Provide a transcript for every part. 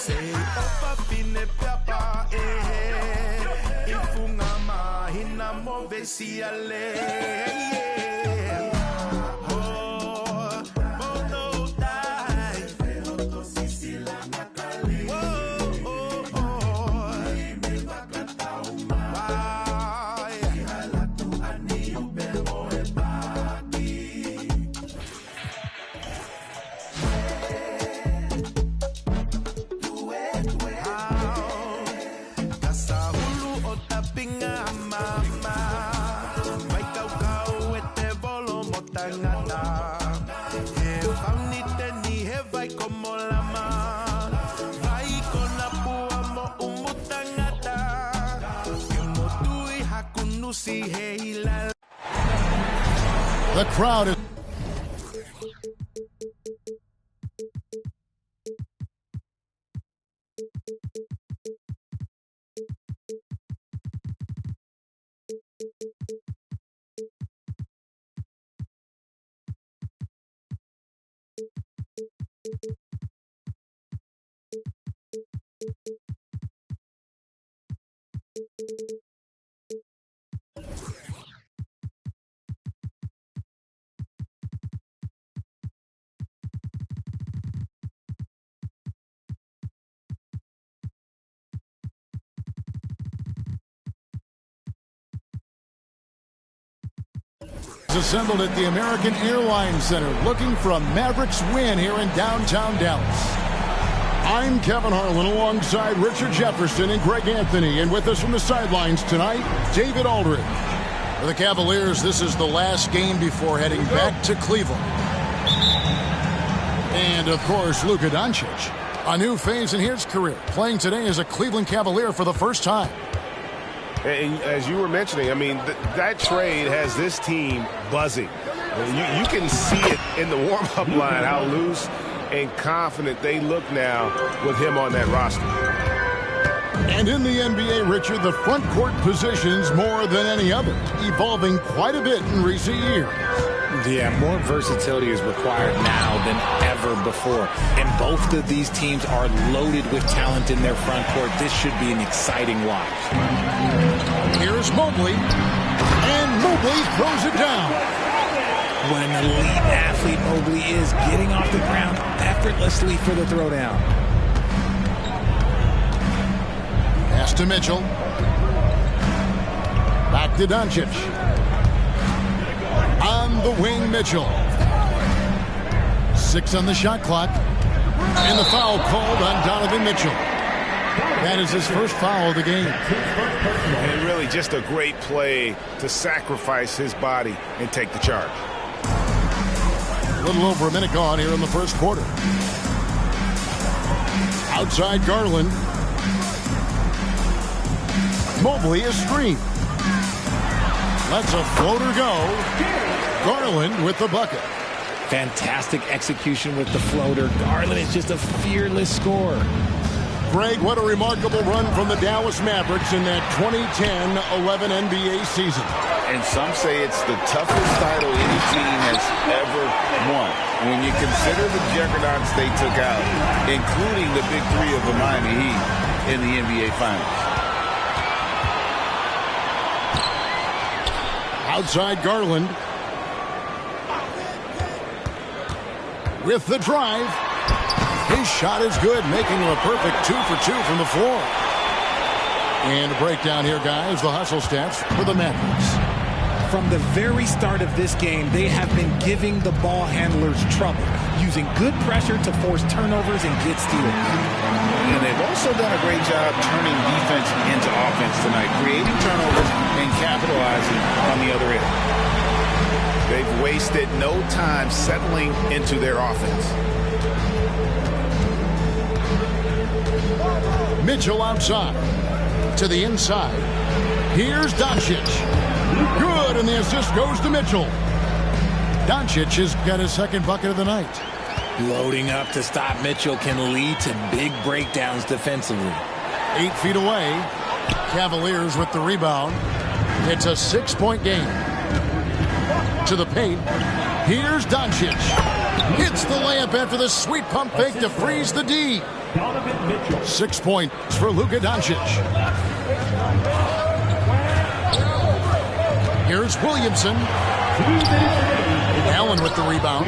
Say opa fine papa ifungama hina movesi ale. The crowd is... assembled at the American Airlines Center looking for a Mavericks win here in downtown Dallas. I'm Kevin Harlan alongside Richard Jefferson and Greg Anthony, and with us from the sidelines tonight, David Aldridge. For the Cavaliers, this is the last game before heading back to Cleveland. And, of course, Luka Doncic. A new phase in his career, playing today as a Cleveland Cavalier for the first time. And as you were mentioning, I mean, that trade has this team buzzing. You can see it in the warm-up line, how loose and confident they look now with him on that roster. And in the NBA, Richard, the front court positions more than any other, evolving quite a bit in recent years. Yeah, more versatility is required now than ever before. And both of these teams are loaded with talent in their front court. This should be an exciting watch. Here's Mobley, and Mobley throws it down. What an elite athlete Mobley is, getting off the ground effortlessly for the throwdown. Pass to Mitchell. Back to Doncic. On the wing, Mitchell. 6 on the shot clock. And the foul called on Donovan Mitchell. That is his first foul of the game. And really just a great play to sacrifice his body and take the charge. A little over a minute gone here in the first quarter. Outside Garland. Mobley is screened. Lets a floater go. Garland with the bucket. Fantastic execution with the floater. Garland is just a fearless scorer. Greg, what a remarkable run from the Dallas Mavericks in that 2010-11 NBA season. And some say it's the toughest title any team has ever won. When you consider the juggernauts they took out, including the big three of the Miami Heat in the NBA Finals. Outside Garland. With the drive. His shot is good, making him a perfect 2 for 2 from the floor. And a breakdown here, guys. The hustle stats for the Mavericks. From the very start of this game, they have been giving the ball handlers trouble, using good pressure to force turnovers and get steals. And they've also done a great job turning defense into offense tonight, creating turnovers and capitalizing on the other end. They've wasted no time settling into their offense. Mitchell outside. To the inside. Here's Doncic. Good, and the assist goes to Mitchell. Doncic has got his second bucket of the night. Loading up to stop Mitchell can lead to big breakdowns defensively. 8 feet away. Cavaliers with the rebound. It's a 6-point game. To the paint. Here's Doncic. Hits the layup after the sweet pump fake to freeze the D. 6 points for Luka Doncic. Here's Williamson. Allen with the rebound.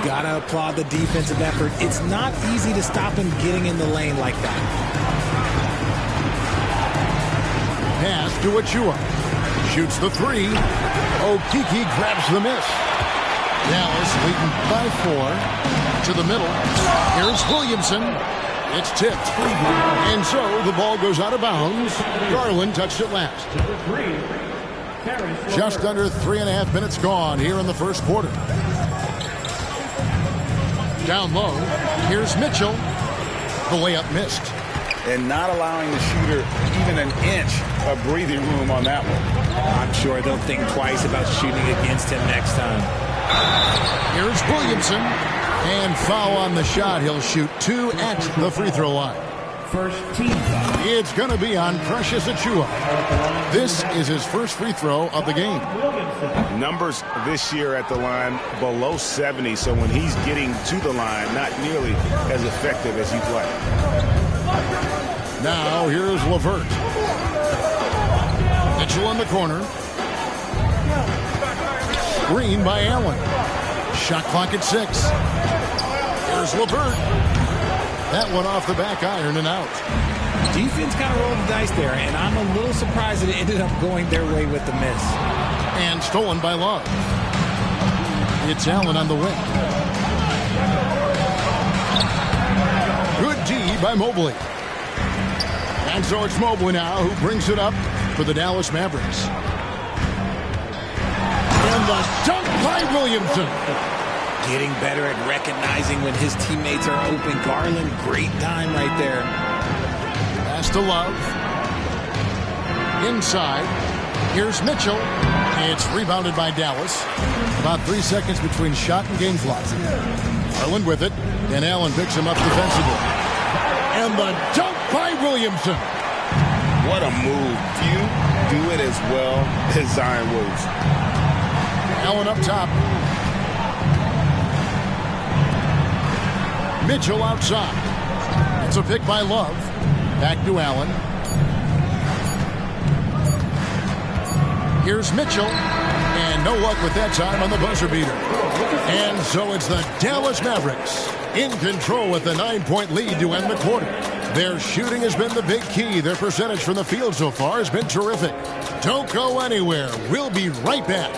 Gotta applaud the defensive effort. It's not easy to stop him getting in the lane like that. Pass to Achua. Shoots the three. Okeke grabs the miss. Dallas leading by 4. To the middle. Here's Williamson. It's tipped. And so the ball goes out of bounds. Garland touched it last. Just under 3.5 minutes gone here in the first quarter. Down low. Here's Mitchell. The layup missed. And not allowing the shooter even an inch of breathing room on that one. I'm sure they'll think twice about shooting against him next time. Here's Williamson. And foul on the shot. He'll shoot 2 at the free throw line. First team. It's going to be on Precious Achua. This is his first free throw of the game. Numbers this year at the line below 70, so when he's getting to the line, not nearly as effective as he'd like. Now here's LeVert. Mitchell in the corner. Screen by Allen. Shot clock at 6. Here's LeVert. That one off the back iron and out. Defense kind of rolled the dice there, and I'm a little surprised that it ended up going their way with the miss. And stolen by Love. It's Allen on the wing. Good D by Mobley. And so it's Mobley now who brings it up for the Dallas Mavericks. And the dunk by Williamson. Getting better at recognizing when his teammates are open. Garland, great time right there. Pass to Love. Inside. Here's Mitchell. It's rebounded by Dallas. About 3 seconds between shot and game clock. Garland with it. And Allen picks him up defensively. And the dunk by Williamson. What a move. Few do it as well as Zion Williamson. Allen up top. Mitchell outside. It's a pick by Love. Back to Allen. Here's Mitchell. And no luck with that time on the buzzer beater. And so it's the Dallas Mavericks in control with a 9-point lead to end the quarter. Their shooting has been the big key. Their percentage from the field so far has been terrific. Don't go anywhere. We'll be right back.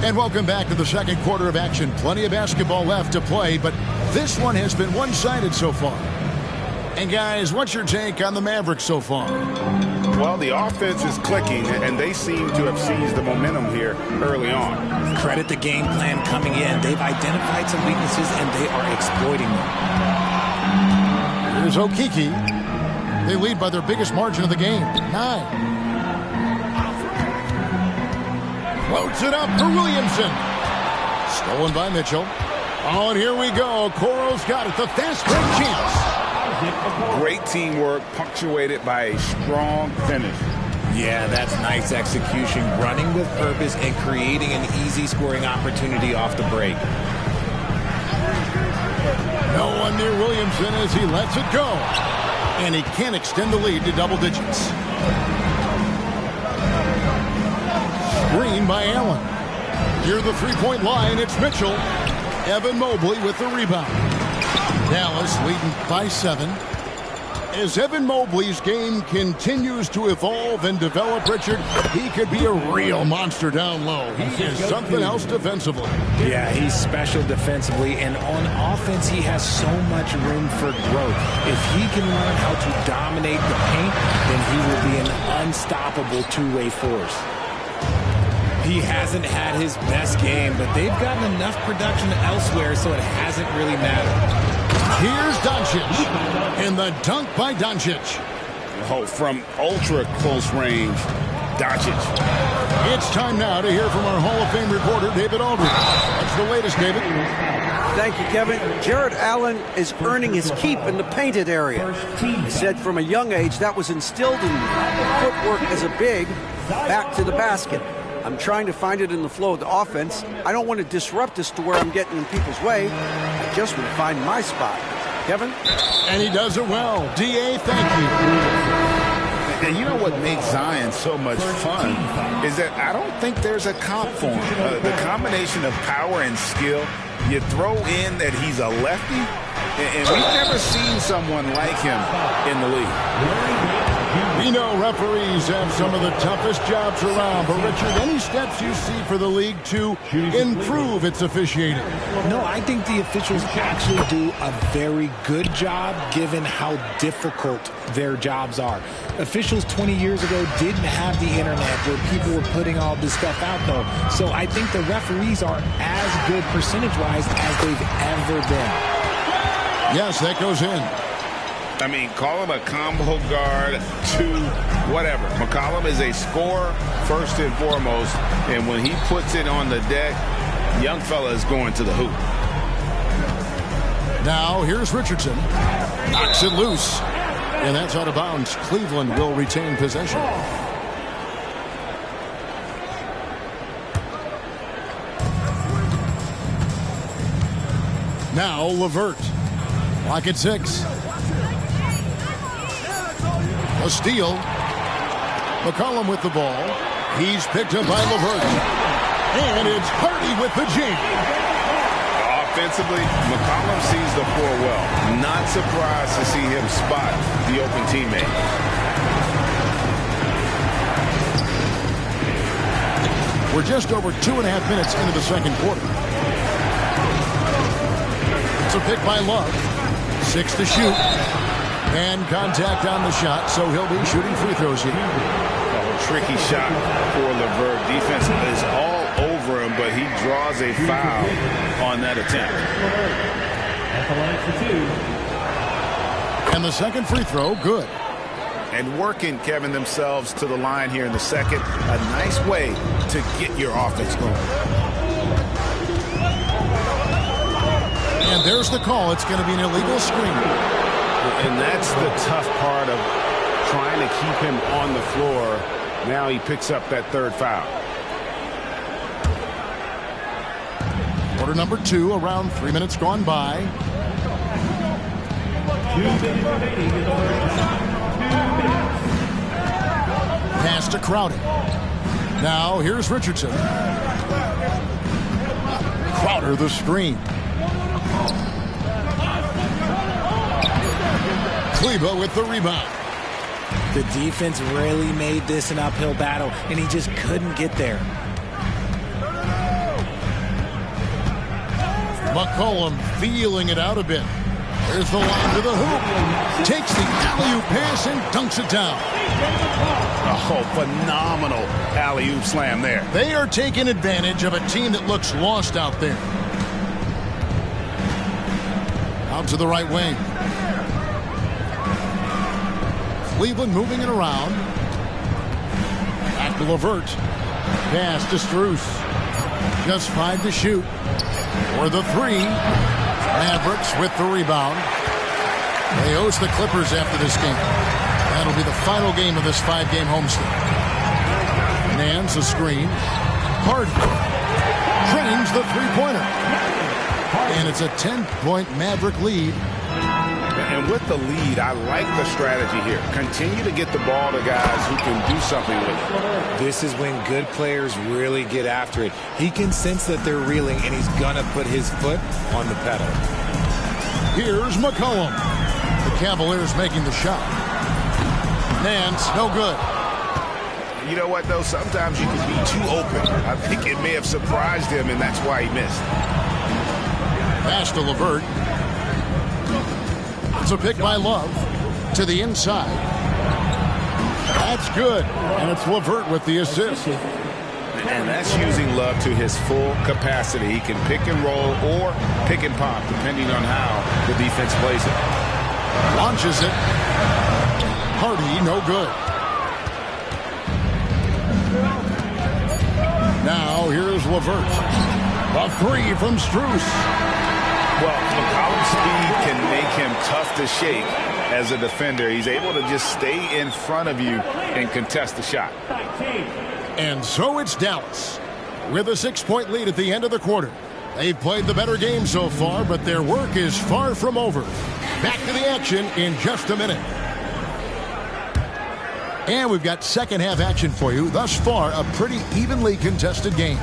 And welcome back to the second quarter of action. Plenty of basketball left to play, but this one has been one-sided so far. And guys, what's your take on the Mavericks so far? Well, the offense is clicking, and they seem to have seized the momentum here early on. Credit the game plan coming in. They've identified some weaknesses, and they are exploiting them. Here's Okeke. They lead by their biggest margin of the game, 9. Floats it up for Williamson. Stolen by Mitchell. Oh, and here we go. Coro's got it. The fast break chance. Great teamwork punctuated by a strong finish. Yeah, that's nice execution. Running with purpose and creating an easy scoring opportunity off the break. No one near Williamson as he lets it go. And he can extend the lead to double digits. Screen by Allen. Near the three-point line, it's Mitchell. Evan Mobley with the rebound. Dallas leading by 7. As Evan Mobley's game continues to evolve and develop, Richard, he could be a real monster down low. He is something else defensively. Yeah, he's special defensively, and on offense, he has so much room for growth. If he can learn how to dominate the paint, then he will be an unstoppable two-way force. He hasn't had his best game, but they've gotten enough production elsewhere, so it hasn't really mattered. Here's Doncic, and the dunk by Doncic. Oh, from ultra close range, Doncic. It's time now to hear from our Hall of Fame reporter, David Aldridge. What's the latest, David? Thank you, Kevin. Jarrett Allen is earning his keep in the painted area. He said from a young age that was instilled in footwork as a big, back to the basket. I'm trying to find it in the flow of the offense. I don't want to disrupt this to where I'm getting in people's way. I just want to find my spot. Kevin? And he does it well. D.A., thank you. And you know what makes Zion so much fun is that I don't think there's a comp for him. The combination of power and skill, you throw in that he's a lefty, and we've never seen someone like him in the league. We know referees have some of the toughest jobs around, but Richard, any steps you see for the league to improve its officiating? No, I think the officials actually do a very good job given how difficult their jobs are. Officials 20 years ago didn't have the internet where people were putting all this stuff out, though. So I think the referees are as good percentage-wise as they've ever been. Yes, that goes in. I mean, call him a combo guard to whatever. McCollum is a scorer first and foremost, and when he puts it on the deck, young fella is going to the hoop. Now, here's Richardson. Knocks it loose. And that's out of bounds. Cleveland will retain possession. Now, LeVert. Clock at 6. A steal. McCollum with the ball. He's picked up by LeVert. And it's Hardy with the jam. Offensively, McCollum sees the floor well. Not surprised to see him spot the open teammate. We're just over 2.5 minutes into the second quarter. It's a pick by Love. 6 to shoot. And contact on the shot, so he'll be shooting free throws here. Tricky shot for LeVert. Defense is all over him, but he draws a foul on that attempt. And the second free throw, good. And working, Kevin, themselves to the line here in the second. A nice way to get your offense going. And there's the call. It's going to be an illegal screen. And that's the tough part of trying to keep him on the floor. Now he picks up that third foul. Quarter number 2, around 3 minutes gone by. Pass to Crowder. Now here's Richardson. Crowder the screen. Kleber with the rebound. The defense really made this an uphill battle, and he just couldn't get there. McCollum feeling it out a bit. There's the line to the hoop. Takes the alley-oop pass and dunks it down. Oh, phenomenal alley-oop slam there. They are taking advantage of a team that looks lost out there. Out to the right wing. Cleveland moving it around. Back to LeVert. Pass to Strus. Just 5 to shoot. For the 3. Mavericks with the rebound. They host the Clippers after this game. That'll be the final game of this 5-game homestand. Nance a screen. Harden drains the three-pointer. And it's a 10-point Maverick lead. And with the lead, I like the strategy here. Continue to get the ball to guys who can do something with it. This is when good players really get after it. He can sense that they're reeling, and he's going to put his foot on the pedal. Here's McCollum. The Cavaliers making the shot. Nance, no good. You know what, though? Sometimes you can be too open. I think it may have surprised him, and that's why he missed. Pass to LeVert. It's a pick by Love to the inside. That's good. And it's LeVert with the assist. And that's using Love to his full capacity. He can pick and roll or pick and pop, depending on how the defense plays it. Launches it. Hardy, no good. LeVert. A three from Strus. Well, McCollum's speed can make him tough to shake as a defender. He's able to just stay in front of you and contest the shot. And so it's Dallas with a 6-point lead at the end of the quarter. They've played the better game so far, but their work is far from over. Back to the action in just a minute. And we've got second half action for you. Thus far, a pretty evenly contested game.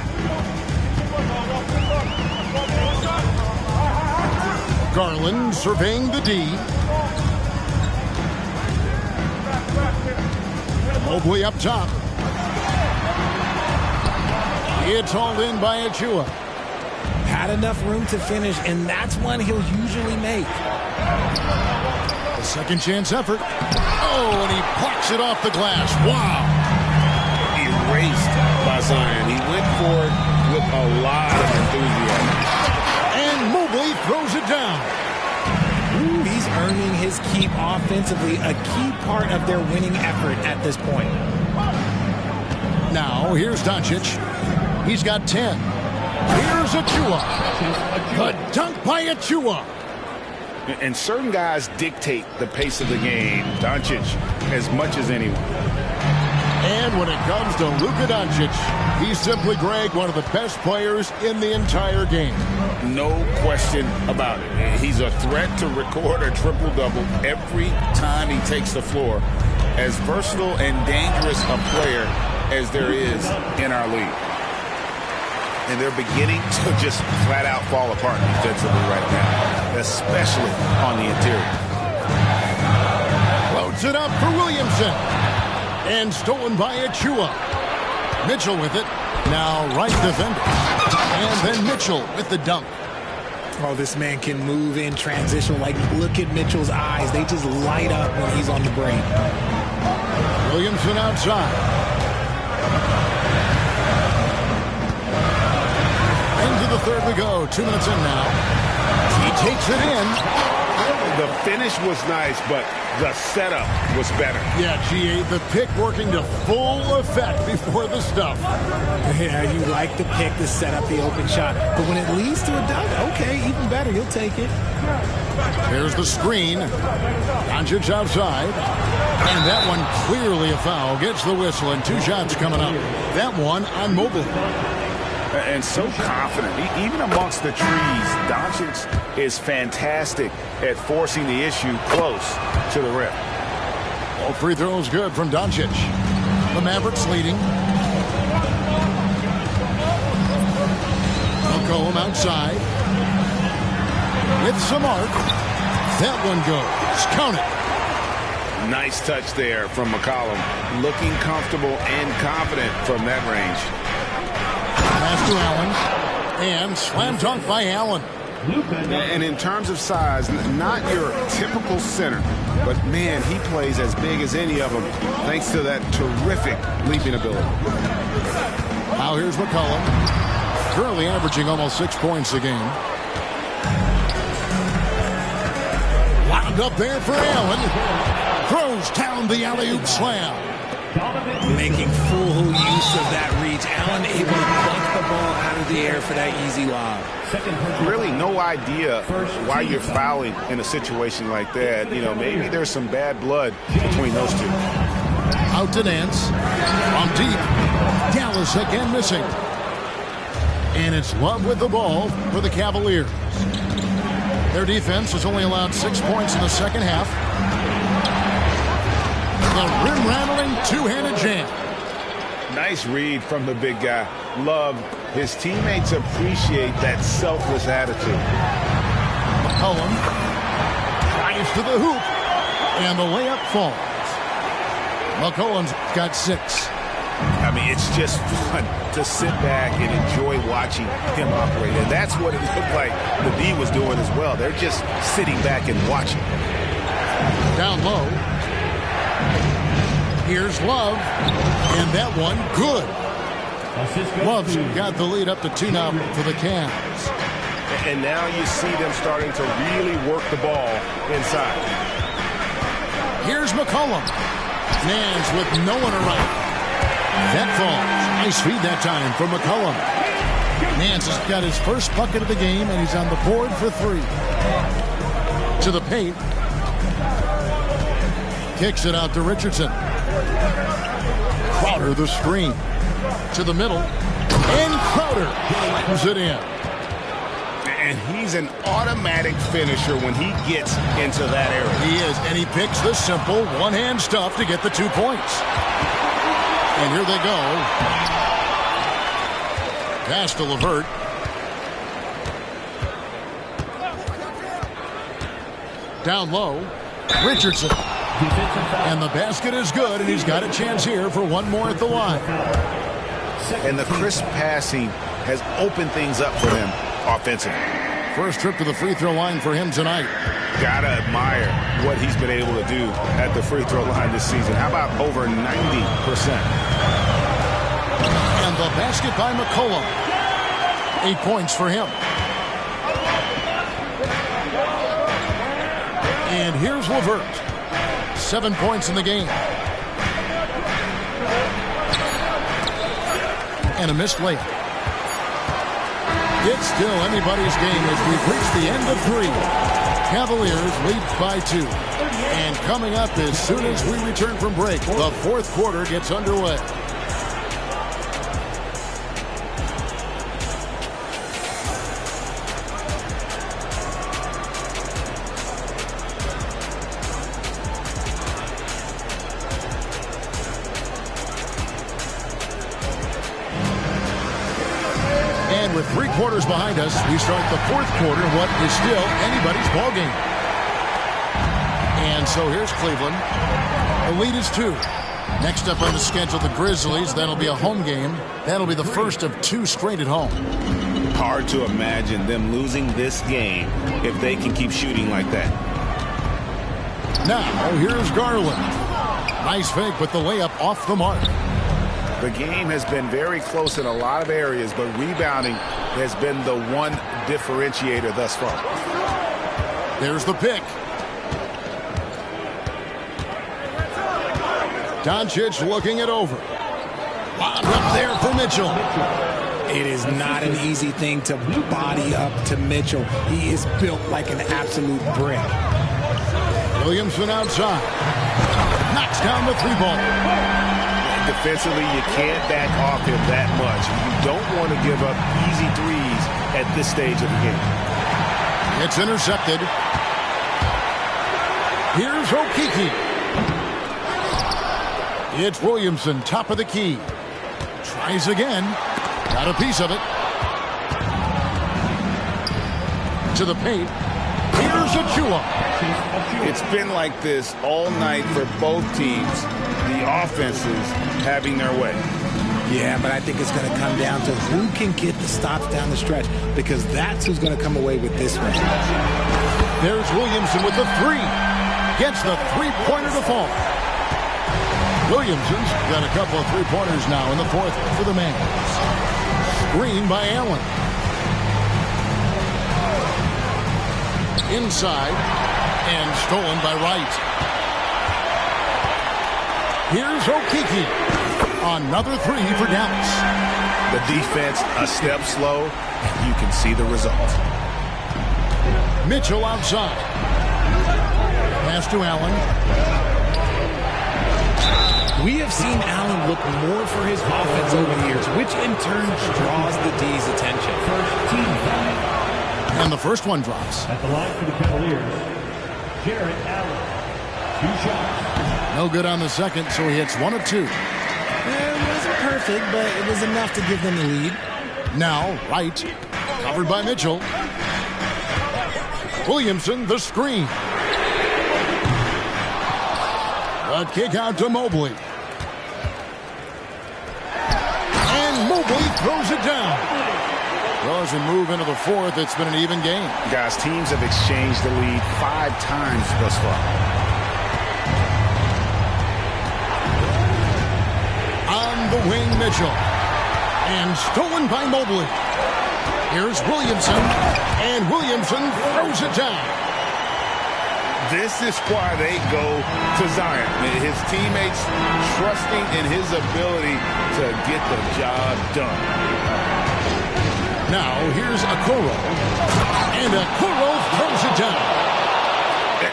Garland surveying the D. Mobley up top. It's hauled in by Achua. Had enough room to finish, and that's one he'll usually make. A second chance effort. Oh, and he plucks it off the glass. Wow. Erased by Zion. He went for it with a lot of enthusiasm. And Mobley throws it down. Ooh, he's earning his keep offensively, a key part of their winning effort at this point. Now, here's Doncic. He's got 10. Here's Achua. The dunk by Achua. And certain guys dictate the pace of the game. Doncic as much as anyone. And when it comes to Luka Doncic, he's simply, Greg, one of the best players in the entire game. No question about it. He's a threat to record a triple-double every time he takes the floor. As versatile and dangerous a player as there is in our league. And they're beginning to just flat out fall apart defensively right now, especially on the interior. Loads it up for Williamson. And stolen by Achua. Mitchell with it. Now right defender. And then Mitchell with the dunk. Oh, this man can move in transition. Like, look at Mitchell's eyes. They just light up when he's on the break. Williamson outside. Into the third we go. 2 minutes in now. He takes it in. The finish was nice, but the setup was better. Yeah, G8, the pick working to full effect before the stuff. Yeah, you like the pick to set up the open shot. But when it leads to a dunk, okay, even better. You'll take it. There's the screen. Doncic outside. And that one clearly a foul. Gets the whistle, and 2 shots coming up. That one on Mobley. And so confident. Even amongst the trees, Doncic is fantastic at forcing the issue close to the rim. All free throws good from Doncic. The Mavericks leading. McCollum outside. With some arc. That one goes. Count it. Nice touch there from McCollum. Looking comfortable and confident from that range. Pass to Allen. And slam dunk by Allen. And in terms of size, not your typical center, but man, he plays as big as any of them thanks to that terrific leaping ability. Now here's McCollum. Currently averaging almost 6 points a game. Wound up there for Allen. Throws down the alley-oop slam. Making full use of that reach. Allen able to pluck the ball out of the air for that easy lob. Really no idea why you're fouling in a situation like that. You know, maybe there's some bad blood between those two. Out to Nance. From deep. Dallas again missing. And it's Love with the ball for the Cavaliers. Their defense has only allowed 6 points in the second half. The rim-rattling two-handed jam. Nice read from the big guy. Love. His teammates appreciate that selfless attitude. McCollum drives to the hoop, and the layup falls. McCollum's got 6. I mean, it's just fun to sit back and enjoy watching him operate. And that's what it looked like the D was doing as well. They're just sitting back and watching. Down low. Here's Love, and that one good. Love's got the lead up to 2 now for the Cavs. And now you see them starting to really work the ball inside. Here's McCollum. Nance with no one around. That falls. Nice feed that time from McCollum. Nance has got his first bucket of the game, and he's on the board for 3. To the paint. Kicks it out to Richardson. Crowder the screen. To the middle. And Crowder slams it in. And he's an automatic finisher when he gets into that area. He is, and he picks the simple one-hand stuff to get the 2 points. And here they go. Pass to LeVert. Down low. Richardson. And the basket is good, and he's got a chance here for one more at the line. And the crisp passing has opened things up for them offensively. First trip to the free throw line for him tonight. Gotta admire what he's been able to do at the free throw line this season. How about over 90%? And the basket by McCollum. 8 points for him. And here's LeVert. 7 points in the game. And a missed layup. It's still anybody's game as we've reached the end of 3. Cavaliers lead by 2. And coming up as soon as we return from break, the fourth quarter gets underway. And with 3 quarters behind us, we start the fourth quarter, what is still anybody's ballgame. And so here's Cleveland. The lead is 2. Next up on the schedule, the Grizzlies. That'll be a home game. That'll be the first of 2 straight at home. Hard to imagine them losing this game if they can keep shooting like that. Now, here's Garland. Nice fake with the layup off the mark. The game has been very close in a lot of areas, but rebounding has been the one differentiator thus far. There's the pick. Doncic looking it over. Lobbed up there for Mitchell. It is not an easy thing to body up to Mitchell. He is built like an absolute brick. Williamson outside. Knocks down the 3-ball. Defensively, you can't back off him that much. You don't want to give up easy threes at this stage of the game. It's intercepted. Here's Okeke. It's Williamson, top of the key. Tries again. Got a piece of it. To the paint. Here's Achua. It's been like this all night for both teams. The offenses having their way. Yeah, but I think it's going to come down to who can get the stops down the stretch, because that's who's going to come away with this one. There's Williamson with the 3. Gets the 3-pointer to fall. Williamson's got a couple of 3-pointers now in the fourth for the Mavs. Screen by Allen. Inside and stolen by Wright. Here's Okeke. Another 3 for Dallas. The defense a step slow, and you can see the result. Mitchell outside. Pass to Allen. We have seen Allen look more for his offense over the years, which in turn draws the D's attention. And the first one drops. At the line for the Cavaliers, Jarrett Allen. 2 shots. No good on the second, so he hits 1 of 2. It wasn't perfect, but it was enough to give them the lead. Now, Wright, covered by Mitchell. Williamson, the screen. A kick out to Mobley. And Mobley throws it down. Well, as we move into the fourth, it's been an even game. Guys, teams have exchanged the lead 5 times thus far. On the wing, Mitchell. And stolen by Mobley. Here's Williamson. And Williamson throws it down. This is why they go to Zion. His teammates trusting in his ability to get the job done. Now, here's Okoro. And Okoro throws it down.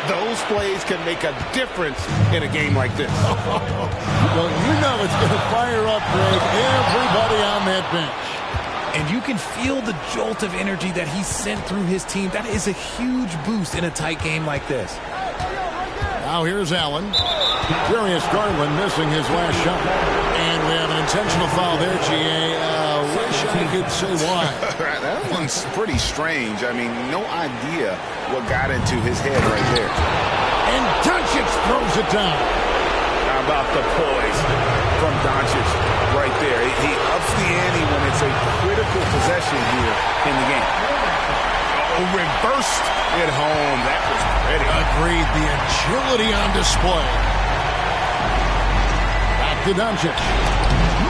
Those plays can make a difference in a game like this. Well, you know it's going to fire up, Greg, everybody on that bench. And you can feel the jolt of energy that he sent through his team. That is a huge boost in a tight game like this. Now here's Allen. Darius Garland missing his last shot. And we have an intentional foul there, G.A. Wish I could say why. That one's pretty strange. I mean, no idea what got into his head right there. And Doncic throws it down. How about the poise from Doncic right there? He ups the ante when it's a critical possession here in the game. Oh, reversed it home. That was pretty. Agreed. The agility on display. Back to Doncic.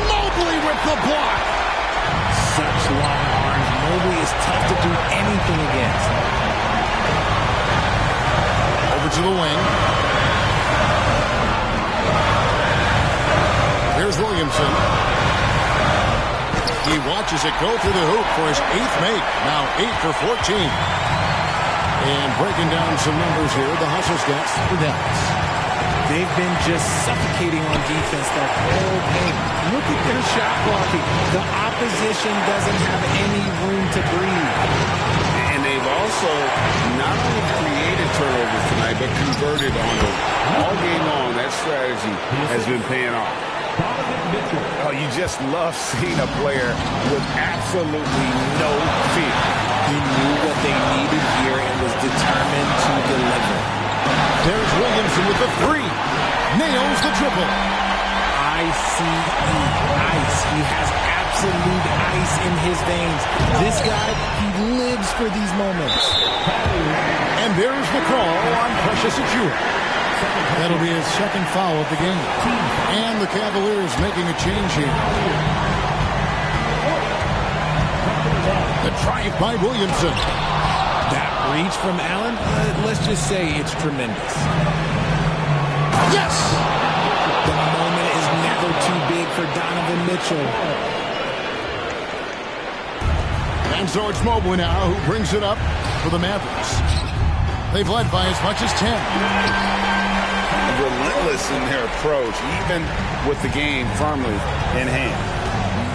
Mobley with the block. Such long arms. Mobley is tough to do anything against. Over to the wing. Here's Williamson. He watches it go through the hoop for his 8th make. Now 8 for 14. And breaking down some numbers here, the hustle stats for Dallas. They've been just suffocating on defense that whole game. Look at their shot blocking. The opposition doesn't have any room to breathe. And they've also not only created turnovers tonight, but converted on them. All game long, that strategy has been paying off. Oh, you just love seeing a player with absolutely no fear. He knew what they needed here and was determined to deliver. There's Williamson with the 3. Nails the triple. ICE. Ice. He has absolute ice in his veins. This guy, he lives for these moments. And there's the call on Precious Achiuwa. That'll be his 2nd foul of the game. And the Cavaliers making a change here. The drive by Williamson. That reach from Allen, let's just say it's tremendous. Yes! The moment is never too big for Donovan Mitchell. And so it's Mobley now who brings it up for the Mavericks. They've led by as much as 10. Relentless in their approach, even with the game firmly in hand.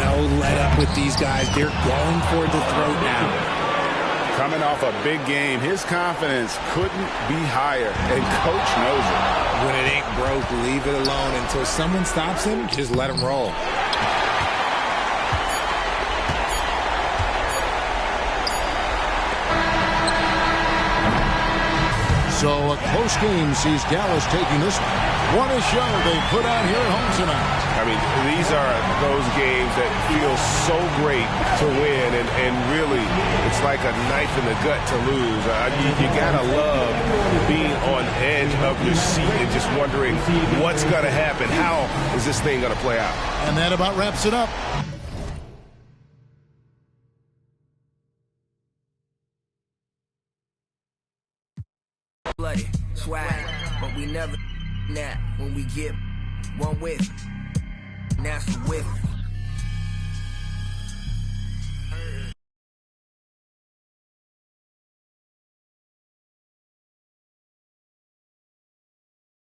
No let up with these guys. They're going for the throat now. Coming off a big game, his confidence couldn't be higher, and coach knows it. When it ain't broke, leave it alone. Until someone stops him, just let him roll. So a close game sees Dallas taking this one. What a show they put on here at home tonight. I mean, these are those games that feel so great to win, and really, it's like a knife in the gut to lose. You gotta love being on edge of your seat and just wondering what's gonna happen. How is this thing gonna play out? And that about wraps it up. Bloody swag, but we never nap when we get one with. That's with.